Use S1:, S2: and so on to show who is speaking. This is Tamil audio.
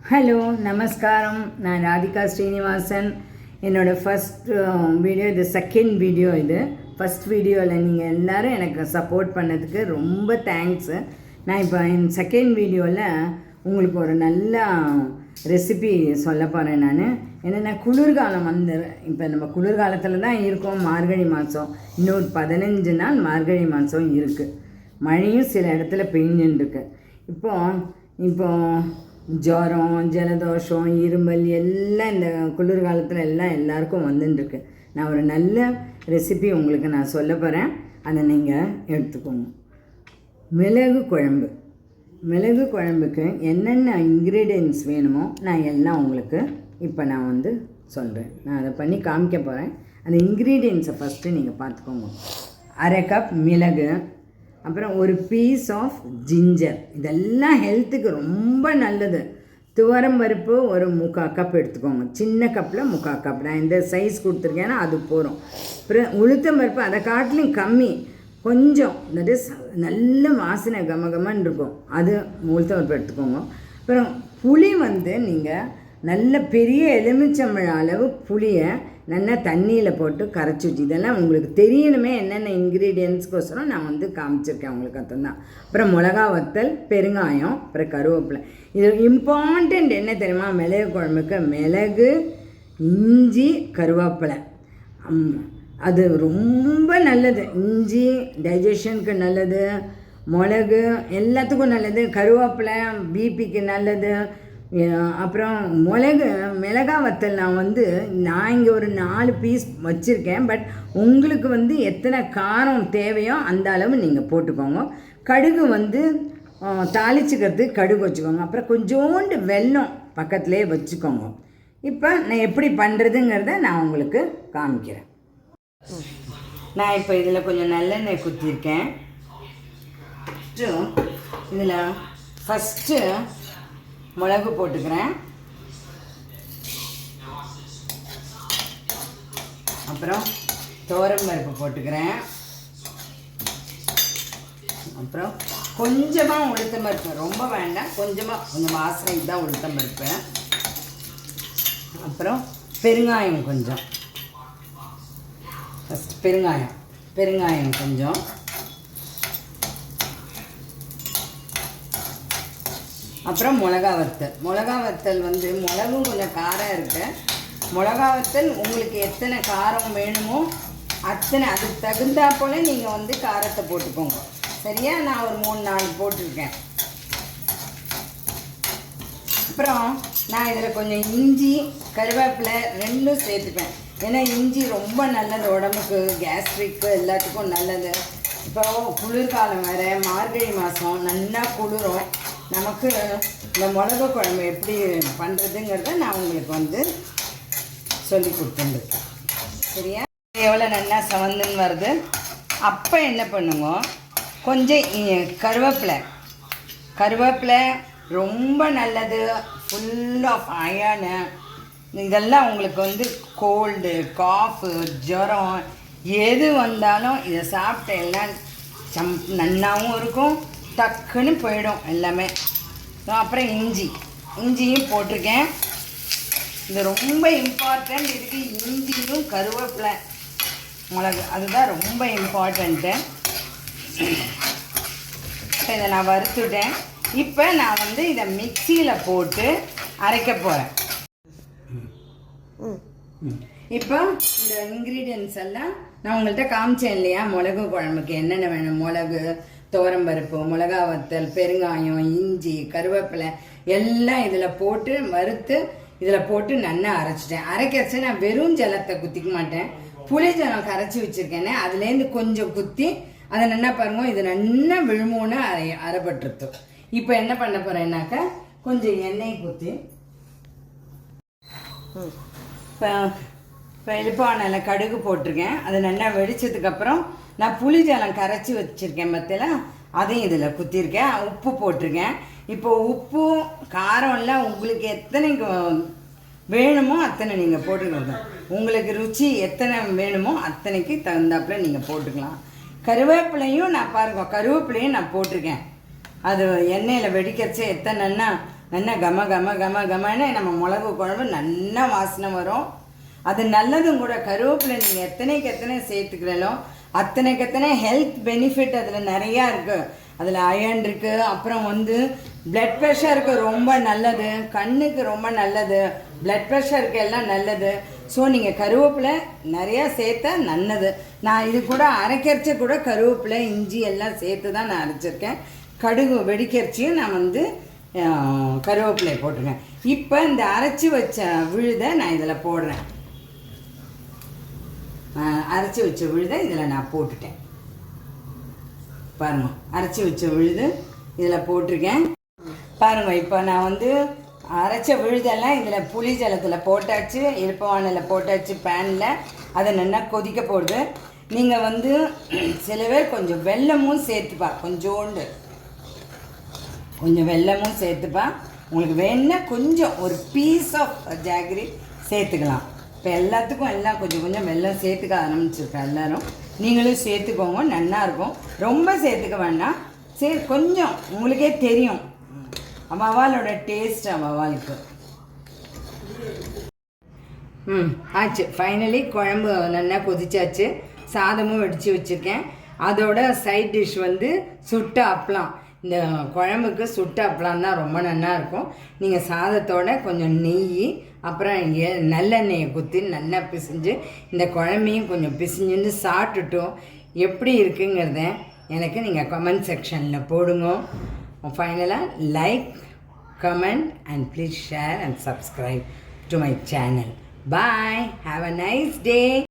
S1: ஹலோ நமஸ்காரம். நான் ராதிகா ஸ்ரீனிவாசன். என்னோடய ஃபஸ்ட் வீடியோ இது, செகண்ட் வீடியோ இது. ஃபஸ்ட் வீடியோவில் நீங்கள் எல்லோரும் எனக்கு சப்போர்ட் பண்ணதுக்கு ரொம்ப தேங்க்ஸு. நான் இப்போ என் செகண்ட் வீடியோவில் உங்களுக்கு ஒரு நல்ல ரெசிபி சொல்ல போகிறேன். நான் என்னென்னா, குளிர்காலம் இப்போ நம்ம குளிர்காலத்தில் தான் இருக்கோம். மார்கழி மாதம் இன்னொரு 15 நாள் மார்கழி மாதம் இருக்குது. மழையும் சில இடத்துல பெய்ஞ்சுட்டுருக்கு. இப்போ ஜுரம், ஜலதோஷம், இருமல் எல்லாம் இந்த குளிர்காலத்தில் எல்லாருக்கும் வந்துட்டுருக்கு. நான் ஒரு நல்ல ரெசிபி உங்களுக்கு நான் சொல்ல போகிறேன். அதை நீங்கள் எடுத்துக்கோங்க. மிளகு குழம்புக்கு என்னென்ன இன்க்ரீடியன்ட்ஸ் வேணுமோ நான் எல்லாம் உங்களுக்கு இப்போ நான் சொல்கிறேன். நான் அதை பண்ணி காமிக்க போகிறேன். அந்த இன்க்ரீடியன்ட்ஸை ஃபஸ்ட்டு நீங்கள் பார்த்துக்கோங்க. 1/2 கப் மிளகு, அப்புறம் ஒரு பீஸ் ஆஃப் ஜிஞ்சர். இதெல்லாம் ஹெல்த்துக்கு ரொம்ப நல்லது. துவரம் பருப்பு ஒரு 3/4 கப் எடுத்துக்கோங்க. சின்ன கப்பில் 3/4 கப். நான் இந்த சைஸ் கொடுத்துருக்கேன்னா அது போகிறோம். அப்புறம் உளுத்தம் பருப்பு அதை காட்டிலும் கம்மி, கொஞ்சம் நல்ல வாசனை கமகமன்னு இருக்கும், அது உளுத்தம் பருப்பு எடுத்துக்கோங்க. அப்புறம் புளி நீங்கள் நல்ல பெரிய எலுமிச்சம்பழம் அளவு புளியை நல்லா தண்ணியில் போட்டு கரைச்சி வச்சு, இதெல்லாம் உங்களுக்கு தெரியணுமே என்னென்ன இன்க்ரீடியன்ட்ஸ்க்கோசரம் நான் காமிச்சிருக்கேன் உங்களுக்கு. அதுதான். அப்புறம் மிளகா வத்தல், பெருங்காயம், அப்புறம் கருவேப்பிலை. இது இம்பார்ட்டண்ட் என்ன தெரியுமா? மிளகு குழம்புக்கு மிளகு, இஞ்சி, கருவேப்பிலை அது ரொம்ப நல்லது. இஞ்சி டைஜஷனுக்கு நல்லது, மிளகு எல்லாத்துக்கும் நல்லது, கருவேப்பிலை பிபிக்கு நல்லது. அப்புறம் மிளகா வத்தல் நான் இங்கே ஒரு 4 பீஸ் வச்சுருக்கேன். பட் உங்களுக்கு எத்தனை காரம் தேவையோ அந்த அளவு நீங்கள் போட்டுக்கோங்க. கடுகு தாளிச்சுக்கிறது கடுகு வச்சுக்கோங்க. அப்புறம் கொஞ்சோண்டு வெல்லம் பக்கத்துலேயே வச்சுக்கோங்க. இப்போ நான் எப்படி பண்ணுறதுங்கிறத நான் உங்களுக்கு காமிக்கிறேன். நான் இப்போ இதில் கொஞ்சம் நல்லெண்ணெய் குத்திருக்கேன். இதில் ஃபஸ்ட்டு மிளகு போட்டுக்கிறேன். அப்புறம் துவரம் பருப்பு போட்டுக்கிறேன். அப்புறம் கொஞ்சமாக உளுத்தம் பருப்பு, ரொம்ப வேண்டாம், கொஞ்சம் வாசனைக்கு தான் உளுத்தம் பருப்பு. அப்புறம் பெருங்காயம் கொஞ்சம். ஃபஸ்ட் பெருங்காயம் கொஞ்சம். அப்புறம் மிளகா வத்தல் மிளகும் கொஞ்சம் காரம் இருக்குது. மிளகா வத்தல் உங்களுக்கு எத்தனை காரம் வேணுமோ அத்தனை, அதுக்கு தகுந்தா போல் நீங்கள் காரத்தை போட்டுக்கோங்க. சரியா? நான் ஒரு 3-4 போட்டிருக்கேன். அப்புறம் நான் இதில் கொஞ்சம் இஞ்சி, கருவேப்பிலை ரெண்டும் சேர்த்துப்பேன். ஏன்னா இஞ்சி ரொம்ப நல்லது உடம்புக்கு, கேஸ்ட்ரிக்கு எல்லாத்துக்கும் நல்லது. இப்போ குளிர்காலம் வேறு, மார்கழி மாதம் நல்லா குளிரும். நமக்கு இந்த மிளகு குழம்பு எப்படி பண்ணுறதுங்கிறத நான் உங்களுக்கு சொல்லி கொடுத்துருக்கேன். சரியா? எவ்வளோ நல்லா சவந்துன்னு வருது. அப்போ என்ன பண்ணுங்க, கொஞ்சம் கருவேப்பிலை ரொம்ப நல்லது, ஃபுல் ஆஃப் அயர்னு. இதெல்லாம் உங்களுக்கு கோல்டு, காஃபு, ஜுரம் எது வந்தாலும் இதை சாப்பிட்டேன்னா நன்னாவும் இருக்கும், டக்குன்னு போயிடும் எல்லாமே. அப்புறம் இஞ்சியும் போட்டிருக்கேன். இது ரொம்ப இம்பார்ட்டண்ட். இதுக்கு இஞ்சியும் கருவேப்பிலை, மிளகு அதுதான் ரொம்ப இம்பார்ட்டண்ட்டு. இதை நான் வறுத்துட்டேன். இப்போ நான் இதை மிக்சியில் போட்டு அரைக்க போகிறேன். இப்போ இந்த இன்க்ரீடியன்ட்ஸ் எல்லாம் நான் உங்கள்கிட்ட காமிச்சேன் இல்லையா? மிளகு குழம்புக்கு என்னென்ன வேணும்: மிளகு, துவரம் பருப்பு, மிளகா வத்தல், பெருங்காயம், இஞ்சி, கருவேப்பிலை எல்லாம் இதில் போட்டு வறுத்து இதில் போட்டு நல்லா அரைச்சிட்டேன். அரைக்கச்சு நான் வெறும் ஜலத்தை குத்திக்க மாட்டேன், புளி ஜலம் கரைச்சி வச்சுருக்கேனே அதுலேருந்து கொஞ்சம் குத்தி அதை நல்லா பாருங்க, இது நல்லா விழுமோன்னு அரைப்பட்டுருத்து. இப்போ என்ன பண்ண போகிறேன்னாக்கா, கொஞ்சம் எண்ணெய் ஊற்றி இப்போ இழுப்பானில் கடுகு போட்டிருக்கேன். அது நல்லா வெடிச்சதுக்கப்புறம் நான் புளி ஜலம் கரைச்சி வச்சுருக்கேன் பற்றியில், அதையும் இதில் குத்திருக்கேன். உப்பு போட்டிருக்கேன். இப்போ உப்பு காரம் எல்லாம் உங்களுக்கு எத்தனை வேணுமோ அத்தனை நீங்கள் போட்டுக்கோங்க. உங்களுக்கு ருச்சி எத்தனை வேணுமோ அத்தனைக்கு தகுந்தாப்புல நீங்கள் போட்டுக்கலாம். கருவேப்பிலையும் நான் போட்டிருக்கேன். அது எண்ணெயில் வெடிக்கிறச்சே எத்தனைன்னா நல்லா கம கம கம கமன்னு நம்ம மிளகு குழம்பு நல்லா வாசனை வரும். அது நல்லதும் கூட. கருவேப்பிலை நீங்கள் எத்தனைக்கு எத்தனை சேர்த்துக்கிறீங்களோ அத்தனைக்கு எத்தனை ஹெல்த் பெனிஃபிட் அதில் நிறையா இருக்குது. அதில் அயர்ன் இருக்குது. அப்புறம் வந்து பிளட் ப்ரெஷருக்கு ரொம்ப நல்லது, கண்ணுக்கு ரொம்ப நல்லது, பிளட் ப்ரெஷருக்கு எல்லாம் நல்லது. ஸோ நீங்கள் கருவேப்பிலை நிறையா சேர்த்தா நல்லது. நான் இது கூட அரைக்கரிச்ச கூட கருவேப்பிலை இஞ்சி எல்லாம் சேர்த்து தான் நான் அரைச்சிருக்கேன். கடுகு வெடிக்கரிச்சியும் நான் வந்து கருவேப்பிலை போட்டிருக்கேன். இப்போ இந்த அரைச்சி வச்ச விழுதை நான் இதில் போடுறேன். அரைச்சி வச்ச விழுதை இதில் நான் போட்டுட்டேன். பாருங்கள், அரைச்சி வச்ச விழுது இதில் போட்டிருக்கேன். பாருங்கள், இப்போ நான் வந்து அரைச்ச விழுதெல்லாம் இதில் புளி ஜலத்தில் போட்டாச்சு, இழுப்பவானில் போட்டாச்சு பேனில். அதை நல்லா கொதிக்க போடுது. நீங்கள் வந்து சில பேர் கொஞ்சம் வெல்லமும் சேர்த்துப்பா, கொஞ்சம் வெல்லமும் சேர்த்துப்பா. உங்களுக்கு வேணுன்னா கொஞ்சம் ஒரு பீஸ் ஆஃப் ஜாகரி சேர்த்துக்கலாம். இப்போ எல்லாத்துக்கும் எல்லாம் கொஞ்சம் கொஞ்சம் வெல்லம் சேர்த்துக்க ஆரம்பிச்சிருக்கேன் எல்லோரும். நீங்களும் சேர்த்துக்கோங்க, நல்லாயிருக்கும். ரொம்ப சேர்த்துக்க வேண்டாம், சரி கொஞ்சம் உங்களுக்கே தெரியும் அவாவாலோட டேஸ்ட் அவாவாளுக்கு. ஆச்சு. ஃபைனலி குழம்பு நல்லா கொதிச்சாச்சு. சாதமும் வடித்து வச்சுருக்கேன். அதோட சைட் டிஷ் வந்து சுட்ட அப்பளம். இந்த குழம்புக்கு சுட்ட அப்பளம் தான் ரொம்ப நல்லாயிருக்கும். நீங்கள் சாதத்தோட கொஞ்சம் நெய் அப்புறம் நல்லெண்ணெயை குத்தி நல்லா பிசைஞ்சு இந்த குழம்பையும் கொஞ்சம் பிசைஞ்சுன்னு சாப்பிட்டுட்டோம். எப்படி இருக்குங்கிறத எனக்கு நீங்கள் கமெண்ட் செக்ஷனில் போடுங்க. ஃபைனலாக like, comment and please share and subscribe to my channel. Bye. Have a nice day.